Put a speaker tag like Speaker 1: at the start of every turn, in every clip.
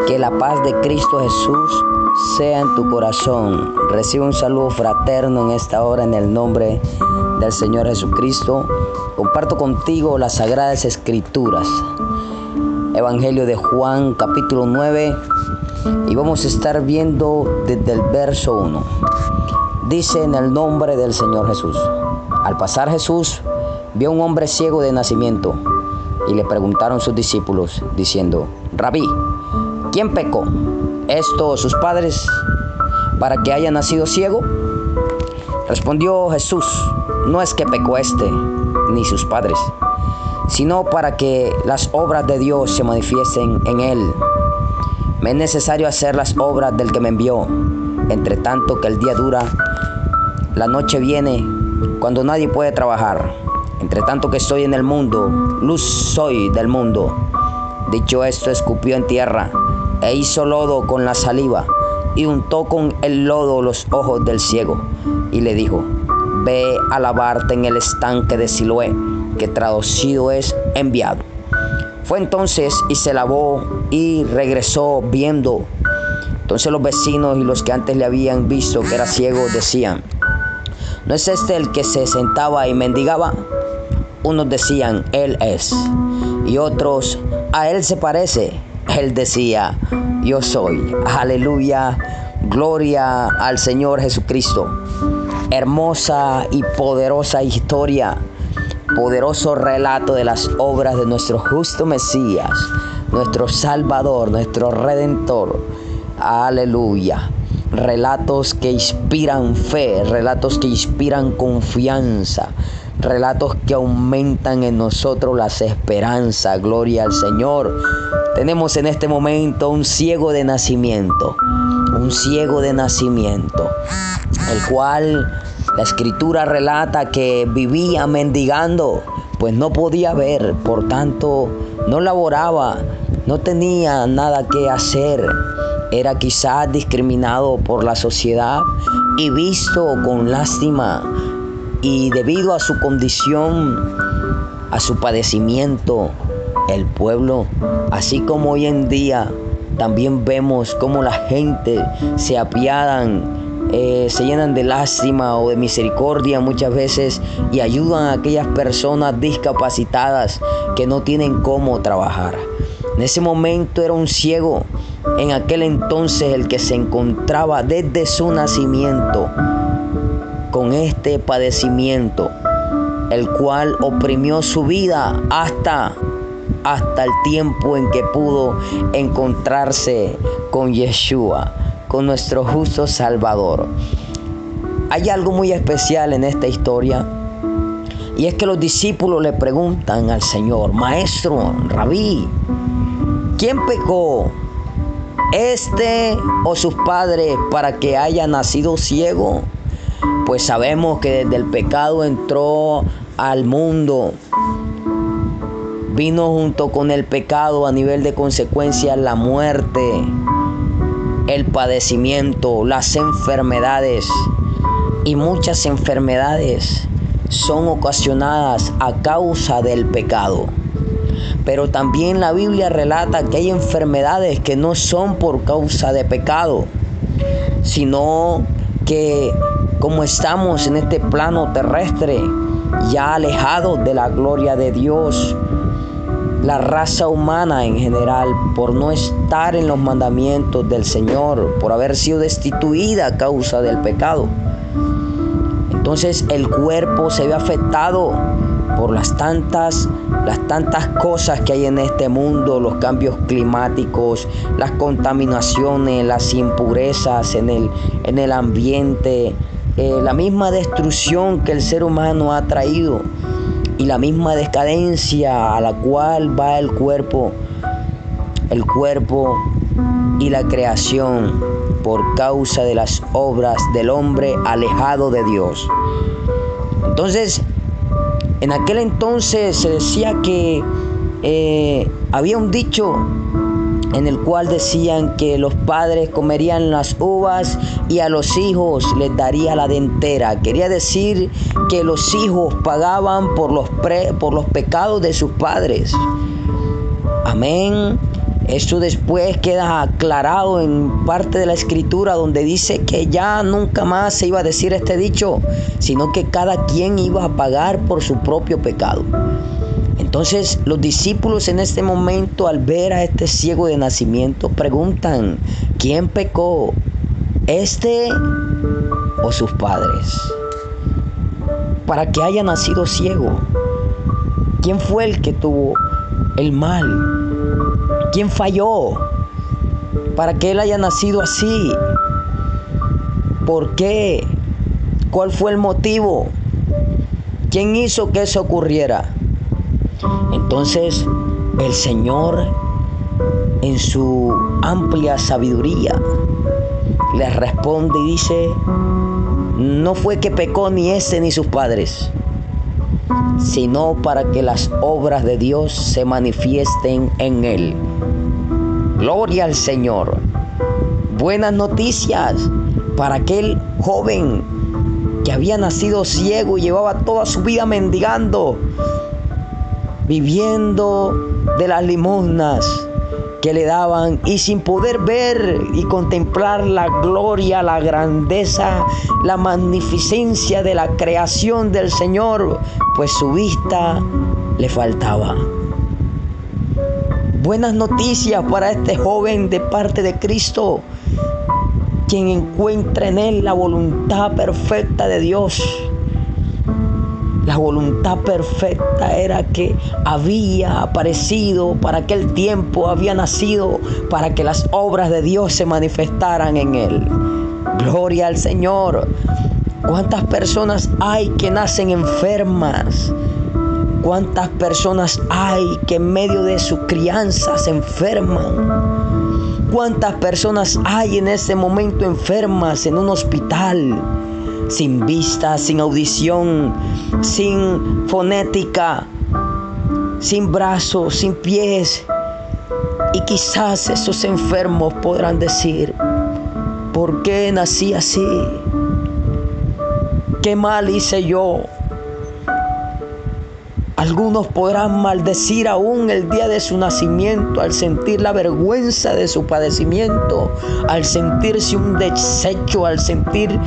Speaker 1: Que la paz de Cristo Jesús sea en tu corazón. Recibe un saludo fraterno en esta hora en el nombre del Señor Jesucristo. Comparto contigo las Sagradas Escrituras. Evangelio de Juan, capítulo 9. Y vamos a estar viendo desde el verso 1. Dice: en el nombre del Señor Jesús. Al pasar Jesús, vio a un hombre ciego de nacimiento. Y le preguntaron sus discípulos, diciendo: Rabí, ¿quién pecó, esto o sus padres, para que haya nacido ciego? Respondió Jesús: no es que pecó éste, ni sus padres, sino para que las obras de Dios se manifiesten en él. Me es necesario hacer las obras del que me envió, entre tanto que el día dura, la noche viene, cuando nadie puede trabajar. Entre tanto que estoy en el mundo, luz soy del mundo. Dicho esto, escupió en tierra, e hizo lodo con la saliva, y untó con el lodo los ojos del ciego, y le dijo: ve a lavarte en el estanque de Siloé, que traducido es enviado. Fue entonces y se lavó, y regresó viendo. Entonces los vecinos y los que antes le habían visto que era ciego decían: ¿no es este el que se sentaba y mendigaba? Unos decían: él es. Y otros: a él se parece. Él decía: yo soy. Aleluya, gloria al Señor Jesucristo. Hermosa y poderosa historia, poderoso relato de las obras de nuestro justo Mesías, nuestro Salvador, nuestro Redentor. Aleluya. Relatos que inspiran fe, relatos que inspiran confianza, relatos que aumentan en nosotros las esperanzas. Gloria al Señor. Tenemos en este momento un ciego de nacimiento, el cual la Escritura relata que vivía mendigando, pues no podía ver, por tanto no laboraba, no tenía nada que hacer. Era quizás discriminado por la sociedad y visto con lástima, y debido a su condición, a su padecimiento, el pueblo, así como hoy en día, también vemos cómo la gente se apiadan, se llenan de lástima o de misericordia muchas veces y ayudan a aquellas personas discapacitadas que no tienen cómo trabajar. En ese momento era un ciego, en aquel entonces el que se encontraba desde su nacimiento con este padecimiento, el cual oprimió su vida hasta el tiempo en que pudo encontrarse con Yeshua, con nuestro justo Salvador. Hay algo muy especial en esta historia, y es que los discípulos le preguntan al Señor: Maestro, Rabí, ¿quién pecó, este o sus padres, para que haya nacido ciego? Pues sabemos que desde el pecado entró al mundo. Vino junto con el pecado a nivel de consecuencia la muerte, el padecimiento, las enfermedades. Y muchas enfermedades son ocasionadas a causa del pecado. Pero también la Biblia relata que hay enfermedades que no son por causa de pecado, sino que como estamos en este plano terrestre, ya alejados de la gloria de Dios, la raza humana en general, por no estar en los mandamientos del Señor, por haber sido destituida a causa del pecado, entonces el cuerpo se ve afectado por las tantas cosas que hay en este mundo, los cambios climáticos, las contaminaciones, las impurezas en el ambiente, la misma destrucción que el ser humano ha traído y la misma decadencia a la cual va el cuerpo y la creación por causa de las obras del hombre alejado de Dios. Entonces, en aquel entonces se decía que había un dicho en el cual decían que los padres comerían las uvas y a los hijos les daría la dentera. Quería decir que los hijos pagaban por los pecados de sus padres. Amén. Esto después queda aclarado en parte de la escritura donde dice que ya nunca más se iba a decir este dicho, sino que cada quien iba a pagar por su propio pecado. Entonces los discípulos en este momento, al ver a este ciego de nacimiento, preguntan: ¿quién pecó, este o sus padres, para que haya nacido ciego? ¿Quién fue el que tuvo el mal? ¿Quién falló para que él haya nacido así? ¿Por qué? ¿Cuál fue el motivo? ¿Quién hizo que eso ocurriera? Entonces el Señor, en su amplia sabiduría, les responde y dice: no fue que pecó ni este ni sus padres, sino para que las obras de Dios se manifiesten en él. Gloria al Señor. Buenas noticias para aquel joven que había nacido ciego y llevaba toda su vida mendigando, viviendo de las limosnas que le daban, y sin poder ver y contemplar la gloria, la grandeza, la magnificencia de la creación del Señor, pues su vista le faltaba. Buenas noticias para este joven de parte de Cristo, quien encuentra en él la voluntad perfecta de Dios. La voluntad perfecta era que había aparecido para aquel tiempo, había nacido para que las obras de Dios se manifestaran en él. Gloria al Señor. ¿Cuántas personas hay que nacen enfermas? ¿Cuántas personas hay que en medio de su crianza se enferman? ¿Cuántas personas hay en ese momento enfermas en un hospital? Sin vista, sin audición, sin fonética, sin brazos, sin pies. Y quizás esos enfermos podrán decir: ¿por qué nací así? ¿Qué mal hice yo? Algunos podrán maldecir aún el día de su nacimiento al sentir la vergüenza de su padecimiento, al sentirse un desecho, al sentir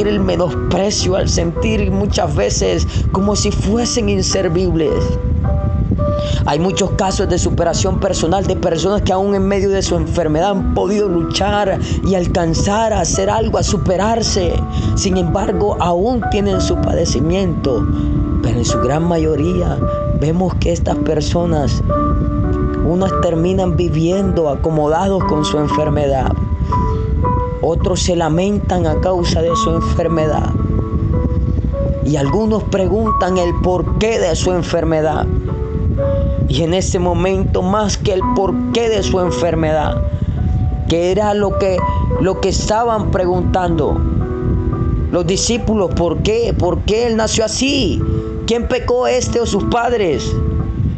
Speaker 1: el menosprecio, al sentir muchas veces como si fuesen inservibles. Hay muchos casos de superación personal de personas que aún en medio de su enfermedad han podido luchar y alcanzar a hacer algo, a superarse. Sin embargo, aún tienen su padecimiento. Pero en su gran mayoría vemos que estas personas, unos terminan viviendo acomodados con su enfermedad. Otros se lamentan a causa de su enfermedad. Y algunos preguntan el porqué de su enfermedad. Y en ese momento, más que el porqué de su enfermedad, que era lo que estaban preguntando los discípulos: ¿por qué? ¿Por qué él nació así? ¿Quién pecó, este o sus padres?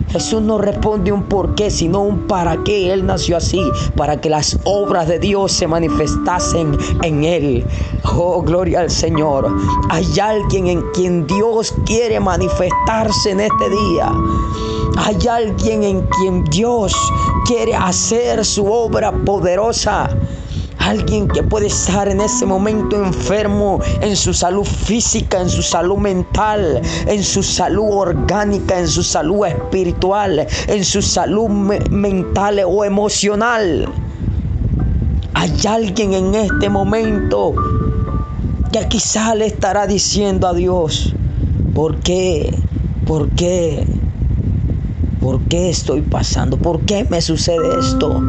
Speaker 1: Jesús no responde un por qué, sino un para qué. Él nació así, para que las obras de Dios se manifestasen en él. Oh, gloria al Señor. Hay alguien en quien Dios quiere manifestarse en este día. Hay alguien en quien Dios quiere hacer su obra poderosa. Alguien que puede estar en ese momento enfermo en su salud física, en su salud mental, en su salud orgánica, en su salud espiritual, en su salud mental o emocional. Hay alguien en este momento que quizá le estará diciendo a Dios: ¿por qué? ¿Por qué? ¿Por qué estoy pasando? ¿Por qué me sucede esto?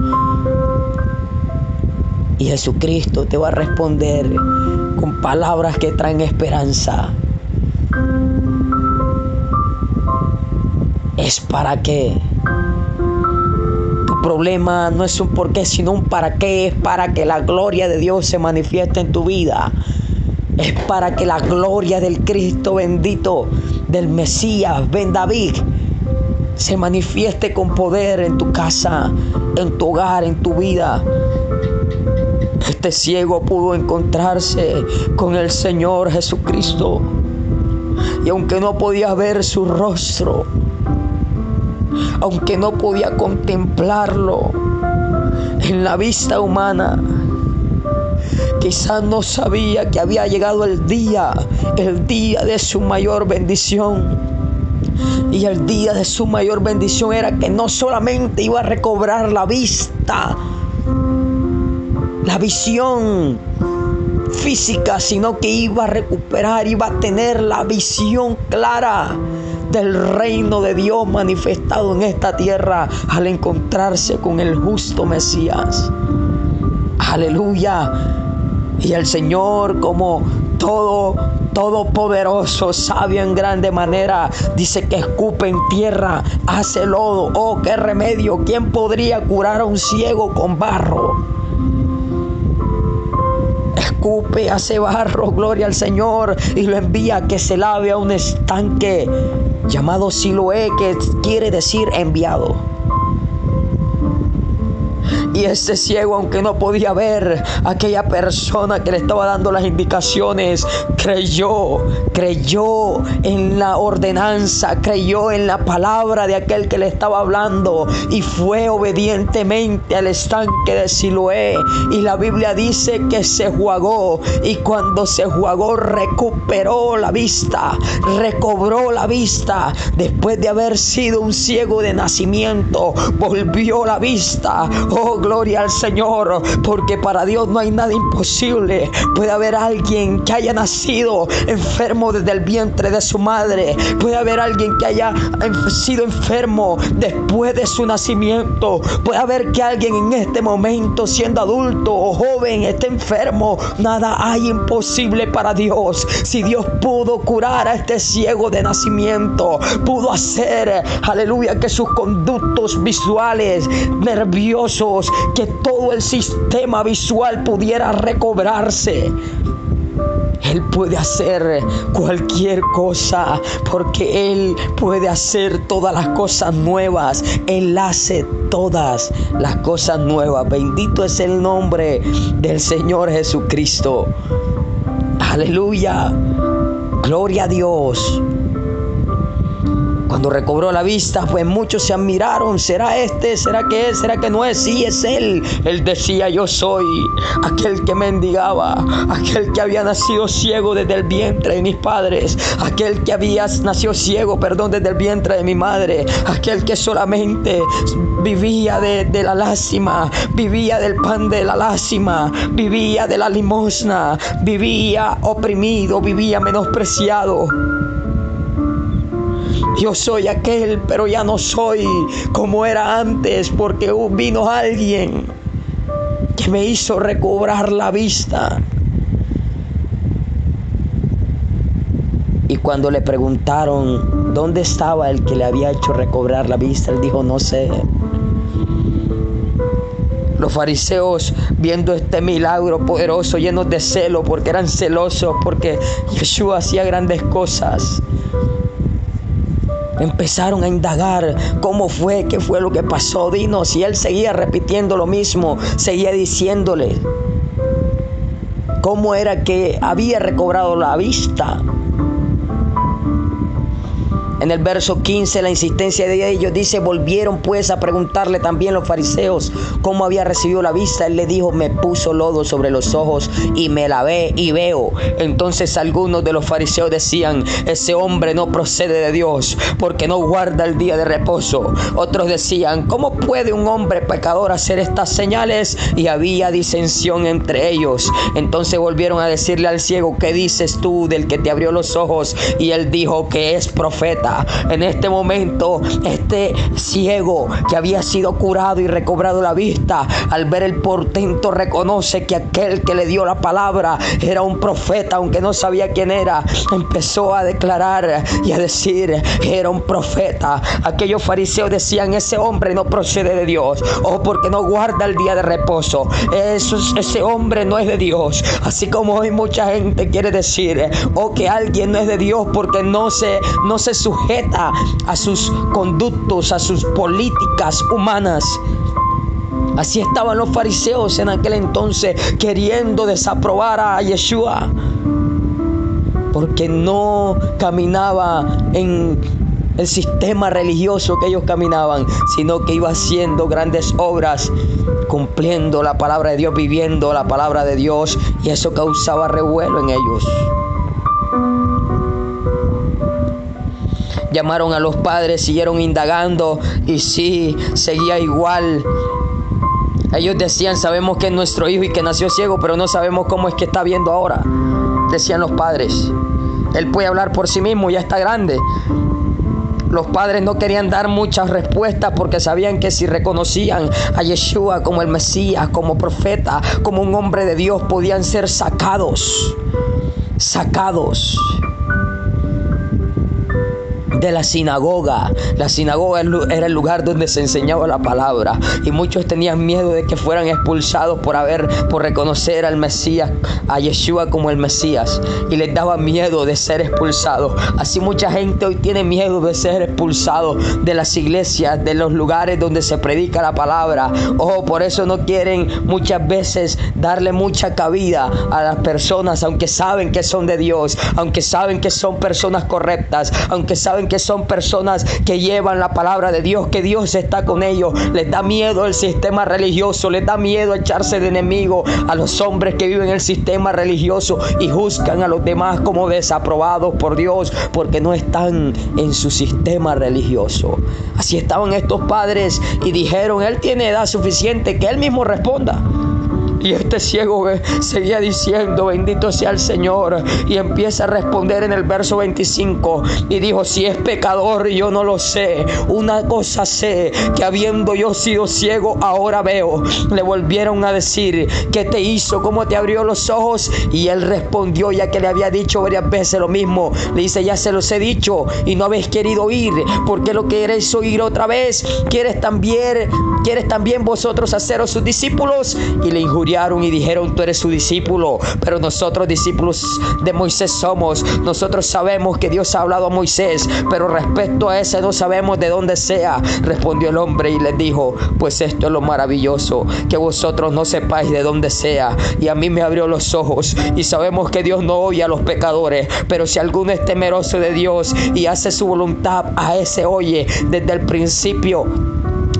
Speaker 1: Y Jesucristo te va a responder con palabras que traen esperanza. Es para qué. Tu problema no es un por qué, sino un para qué. Es para que la gloria de Dios se manifieste en tu vida. Es para que la gloria del Cristo bendito, del Mesías, Ben David, se manifieste con poder en tu casa, en tu hogar, en tu vida. Este ciego pudo encontrarse con el Señor Jesucristo. Y aunque no podía ver su rostro, aunque no podía contemplarlo, en la vista humana. Quizás no sabía que había llegado el día de su mayor bendición. Y el día de su mayor bendición era que no solamente iba a recobrar la vista, la visión física, sino que iba a recuperar, iba a tener la visión clara del reino de Dios manifestado en esta tierra al encontrarse con el justo Mesías. Aleluya. Y el Señor, como todopoderoso, sabio en grande manera, dice que escupe en tierra, hace lodo. Oh, qué remedio. ¿Quién podría curar a un ciego con barro? Escupe, hace barro, gloria al Señor, y lo envía a que se lave a un estanque llamado Siloé, que quiere decir enviado. Y ese ciego, aunque no podía ver, aquella persona que le estaba dando las indicaciones, creyó en la ordenanza, creyó en la palabra de aquel que le estaba hablando y fue obedientemente al estanque de Siloé. Y la Biblia dice que se jugó, y cuando se jugó recuperó la vista, recobró la vista. Después de haber sido un ciego de nacimiento, volvió la vista. Oh, gloria al Señor, porque para Dios no hay nada imposible. Puede haber alguien que haya nacido enfermo desde el vientre de su madre. Puede haber alguien que haya sido enfermo después de su nacimiento. Puede haber que alguien en este momento, siendo adulto o joven, esté enfermo. Nada hay imposible para Dios. Si Dios pudo curar a este ciego de nacimiento, pudo hacer, aleluya, que sus conductos visuales, nerviosos, que todo el sistema visual pudiera recobrarse. Él puede hacer cualquier cosa, porque Él puede hacer todas las cosas nuevas. Él hace todas las cosas nuevas. Bendito es el nombre del Señor Jesucristo. Aleluya. Gloria a Dios. Cuando recobró la vista, pues muchos se admiraron. ¿Será este? ¿Será que es? ¿Será que no es? Sí, es Él. Él decía: yo soy aquel que mendigaba, aquel que había nacido ciego desde el vientre de mis padres, aquel que había nacido ciego, desde el vientre de mi madre, aquel que solamente vivía de la lástima, vivía del pan de la lástima, vivía de la limosna, vivía oprimido, vivía menospreciado. Yo soy aquel, pero ya no soy como era antes, porque vino alguien que me hizo recobrar la vista. Y cuando le preguntaron dónde estaba el que le había hecho recobrar la vista, él dijo: no sé. Los fariseos, viendo este milagro poderoso, llenos de celo, porque eran celosos, porque Yeshua hacía grandes cosas, empezaron a indagar cómo fue, qué fue lo que pasó. Dinos. Y él seguía repitiendo lo mismo, seguía diciéndole cómo era que había recobrado la vista. En el verso 15, la insistencia de ellos dice: volvieron pues a preguntarle también los fariseos cómo había recibido la vista. Él le dijo: me puso lodo sobre los ojos y me lavé y veo. Entonces algunos de los fariseos decían: ese hombre no procede de Dios, porque no guarda el día de reposo. Otros decían: ¿cómo puede un hombre pecador hacer estas señales? Y había disensión entre ellos. Entonces volvieron a decirle al ciego: ¿qué dices tú del que te abrió los ojos? Y él dijo que es profeta. En este momento, este ciego que había sido curado y recobrado la vista, al ver el portento, reconoce que aquel que le dio la palabra era un profeta, aunque no sabía quién era. Empezó a declarar y a decir: era un profeta. Aquellos fariseos decían: ese hombre no procede de Dios, o porque no guarda el día de reposo. Ese hombre no es de Dios. Así como hoy mucha gente quiere decir que alguien no es de Dios porque no se sujeta a sus conductos, a sus políticas humanas. Así estaban los fariseos en aquel entonces, queriendo desaprobar a Yeshua, porque no caminaba en el sistema religioso que ellos caminaban, sino que iba haciendo grandes obras, cumpliendo la palabra de Dios, viviendo la palabra de Dios, y eso causaba revuelo en ellos. Llamaron a los padres, siguieron indagando y sí, seguía igual. Ellos decían, sabemos que es nuestro hijo y que nació ciego, pero no sabemos cómo es que está viendo ahora. Decían los padres. Él puede hablar por sí mismo, ya está grande. Los padres no querían dar muchas respuestas porque sabían que si reconocían a Yeshua como el Mesías, como profeta, como un hombre de Dios, podían ser sacados de la sinagoga. La sinagoga era el lugar donde se enseñaba la palabra, y muchos tenían miedo de que fueran expulsados por reconocer al Mesías, a Yeshua como el Mesías, y les daba miedo de ser expulsados. Así mucha gente hoy tiene miedo de ser expulsado de las iglesias, de los lugares donde se predica la palabra. Por eso no quieren muchas veces darle mucha cabida a las personas, aunque saben que son de Dios, aunque saben que son personas correctas, aunque saben que son personas que llevan la palabra de Dios, que Dios está con ellos. Les da miedo el sistema religioso, les da miedo echarse de enemigo a los hombres que viven el sistema religioso y juzgan a los demás como desaprobados por Dios porque no están en su sistema religioso. Así estaban estos padres y dijeron, él tiene edad suficiente, que él mismo responda. Y este ciego seguía diciendo, bendito sea el Señor, y empieza a responder en el verso 25 y dijo, si es pecador yo no lo sé, una cosa sé, que habiendo yo sido ciego ahora veo. Le volvieron a decir, ¿qué te hizo? ¿Cómo te abrió los ojos? Y él respondió, ya que le había dicho varias veces lo mismo, le dice, ya se los he dicho y no habéis querido oír. ¿Por qué lo queréis oír otra vez? ¿Quieres también vosotros haceros sus discípulos? Y le injuriaron y dijeron, tú eres su discípulo, pero nosotros discípulos de Moisés somos. Nosotros sabemos que Dios ha hablado a Moisés, pero respecto a ese no sabemos de dónde sea. Respondió el hombre y les dijo, pues esto es lo maravilloso, que vosotros no sepáis de dónde sea, y a mí me abrió los ojos, y sabemos que Dios no oye a los pecadores, pero si alguno es temeroso de Dios y hace su voluntad, a ese oye. Desde el principio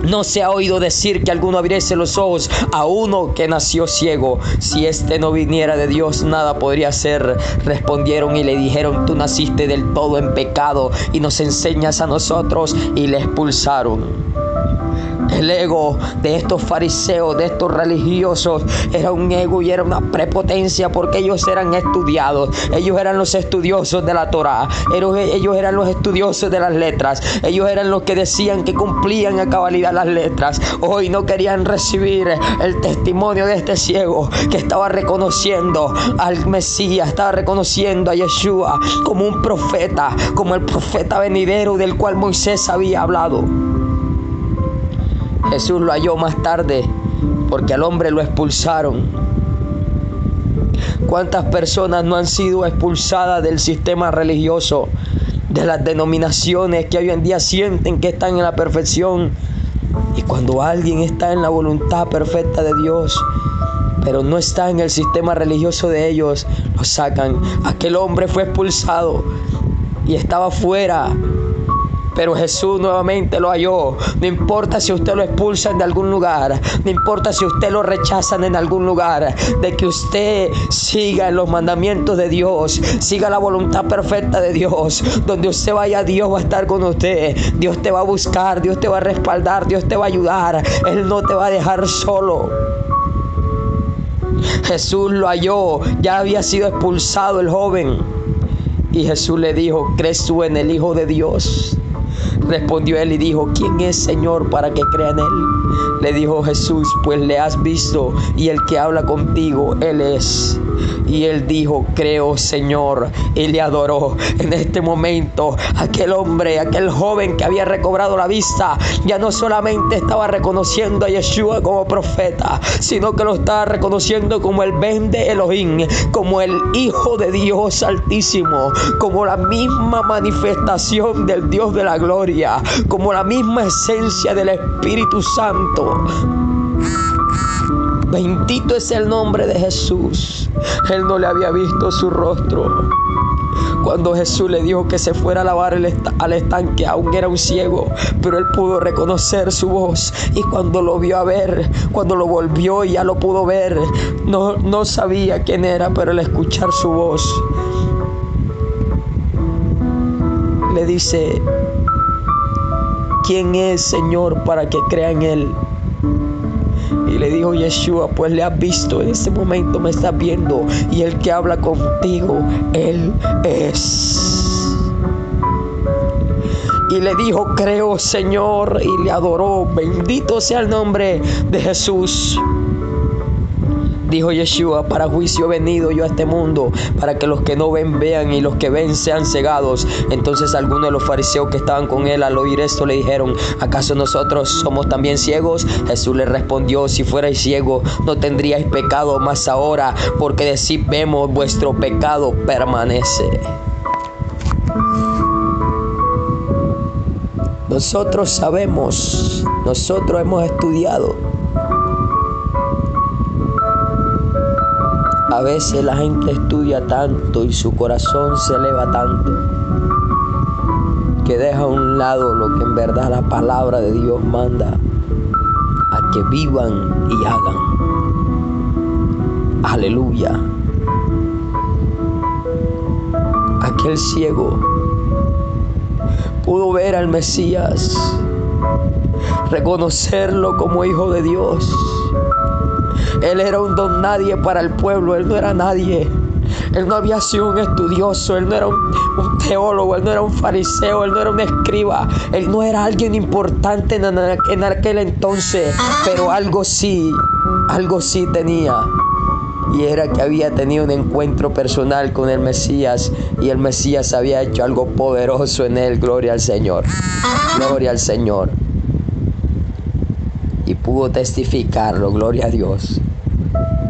Speaker 1: no se ha oído decir que alguno abriese los ojos a uno que nació ciego. Si este no viniera de Dios, nada podría hacer. Respondieron y le dijeron, tú naciste del todo en pecado y nos enseñas a nosotros. Y le expulsaron. El ego de estos fariseos, de estos religiosos, era un ego y era una prepotencia, porque ellos eran estudiados. Ellos eran los estudiosos de la Torá. Ellos eran los estudiosos de las letras. Ellos eran los que decían que cumplían a cabalidad las letras. Hoy no querían recibir el testimonio de este ciego que estaba reconociendo al Mesías, estaba reconociendo a Yeshua como un profeta, como el profeta venidero del cual Moisés había hablado. Jesús lo halló más tarde porque al hombre lo expulsaron. ¿Cuántas personas no han sido expulsadas del sistema religioso, de las denominaciones que hoy en día sienten que están en la perfección? Y cuando alguien está en la voluntad perfecta de Dios, pero no está en el sistema religioso de ellos, lo sacan. Aquel hombre fue expulsado y estaba fuera, pero Jesús nuevamente lo halló. No importa si usted lo expulsan de algún lugar, no importa si usted lo rechazan en algún lugar, de que usted siga en los mandamientos de Dios, siga la voluntad perfecta de Dios. Donde usted vaya, Dios va a estar con usted. Dios te va a buscar, Dios te va a respaldar, Dios te va a ayudar. Él no te va a dejar solo. Jesús lo halló, ya había sido expulsado el joven. Y Jesús le dijo, ¿crees tú en el Hijo de Dios? Respondió él y dijo, ¿quién es, Señor, para que crea en él? Le dijo Jesús, pues le has visto, y el que habla contigo, él es. Y él dijo, creo, Señor, y le adoró. En este momento, aquel hombre, aquel joven que había recobrado la vista, ya no solamente estaba reconociendo a Yeshua como profeta, sino que lo estaba reconociendo como el Ben de Elohim, como el Hijo de Dios Altísimo, como la misma manifestación del Dios de la gloria, como la misma esencia del Espíritu Santo. Bendito es el nombre de Jesús. Él no le había visto su rostro.
Speaker 2: Cuando Jesús le dijo que se fuera a lavar al estanque, aún era un ciego, pero él pudo reconocer su voz. Y cuando lo vio a ver, cuando lo volvió y ya lo pudo ver, no sabía quién era, pero al escuchar su voz, le dice: ¿quién es, Señor, para que crea en él? Y le dijo Yeshua: pues le has visto, en este momento me estás viendo, y el que habla contigo, él es. Y le dijo: creo, Señor, y le adoró. Bendito sea el nombre de Jesús. Dijo Yeshua: para juicio he venido yo a este mundo, para que los que no ven vean y los que ven sean cegados. Entonces algunos de los fariseos que estaban con él al oír esto le dijeron: ¿acaso nosotros somos también ciegos? Jesús les respondió: si fuerais ciegos no tendríais pecado, mas ahora porque decís vemos, vuestro pecado permanece. Nosotros sabemos, nosotros hemos estudiado. A veces la gente estudia tanto y su corazón se eleva tanto que deja a un lado lo que en verdad la palabra de Dios manda a que vivan y hagan. Aleluya. Aquel ciego pudo ver al Mesías, reconocerlo como hijo de Dios. Él era un don nadie para el pueblo, él no era nadie. Él no había sido un estudioso, él no era un teólogo, él no era un fariseo, él no era un escriba, él no era alguien importante en aquel entonces, pero algo sí tenía. Y era que había tenido un encuentro personal con el Mesías, y el Mesías había hecho algo poderoso en él. Gloria al Señor, gloria al Señor. Y pudo testificarlo, gloria a Dios.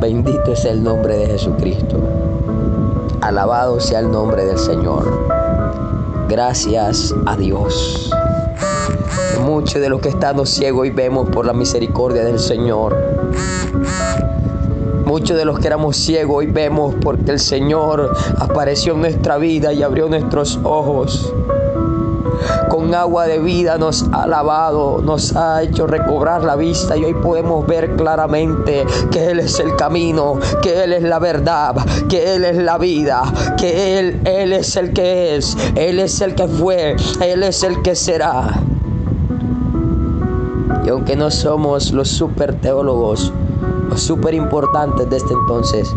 Speaker 2: Bendito es el nombre de Jesucristo. Alabado sea el nombre del Señor. Gracias a Dios. Muchos de los que estamos ciegos hoy vemos por la misericordia del Señor. Muchos de los que éramos ciegos hoy vemos porque el Señor apareció en nuestra vida y abrió nuestros ojos. Con agua de vida nos ha lavado, nos ha hecho recobrar la vista, y hoy podemos ver claramente que Él es el camino, que Él es la verdad, que Él es la vida, que Él es el que es, Él es el que fue, Él es el que será. Y aunque no somos los super teólogos, los super importantes de este entonces,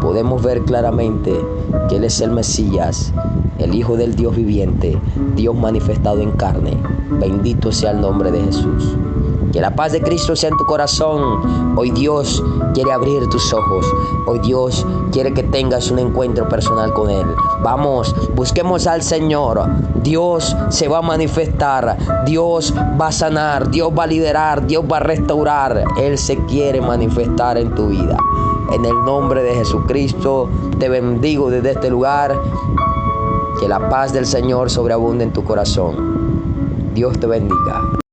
Speaker 2: podemos ver claramente que Él es el Mesías, el Hijo del Dios viviente, Dios manifestado en carne. Bendito sea el nombre de Jesús. Que la paz de Cristo sea en tu corazón. Hoy Dios quiere abrir tus ojos. Hoy Dios quiere que tengas un encuentro personal con Él. Vamos, busquemos al Señor. Dios se va a manifestar. Dios va a sanar. Dios va a liderar. Dios va a restaurar. Él se quiere manifestar en tu vida. En el nombre de Jesucristo te bendigo desde este lugar. Que la paz del Señor sobreabunde en tu corazón. Dios te bendiga.